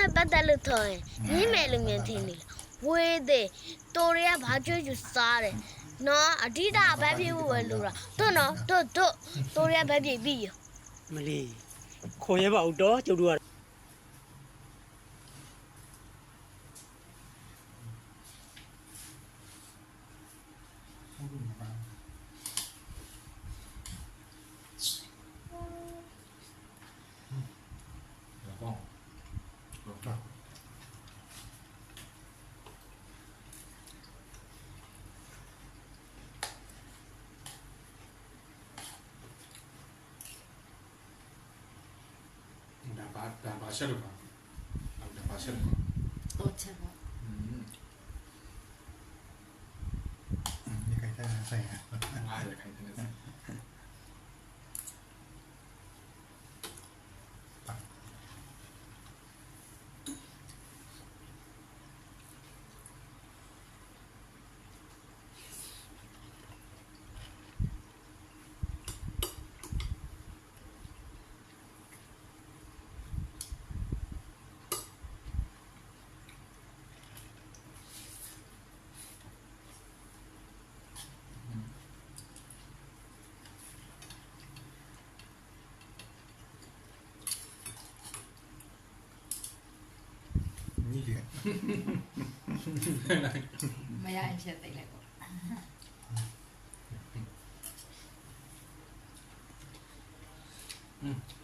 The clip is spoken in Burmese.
နဲ့ပတ်သက်လို့ထော်ရင်ညင်းမယ်လို့မြင်ထင်နေလားဝေးသေးတော်ရကဘာကြွကြစားတယ်နော်အဓိတာဘက်ပြေဖို့ပဲလို့တာတို့နော်တို့တော်ရဘက်ပြေပြီးရ မလီခေါ်ရပါဦးတော့ကျုပ်တို့က ဒါဘာရှက်လို့ပါဒါဘာရှက်လို့ တော့ချက်ပါ นี่ใครได้ใส่ฮะ အားရခိုင်တယ် นี่เหลือ မရရင်ချက်သိလိုက်ပေါ့ อืม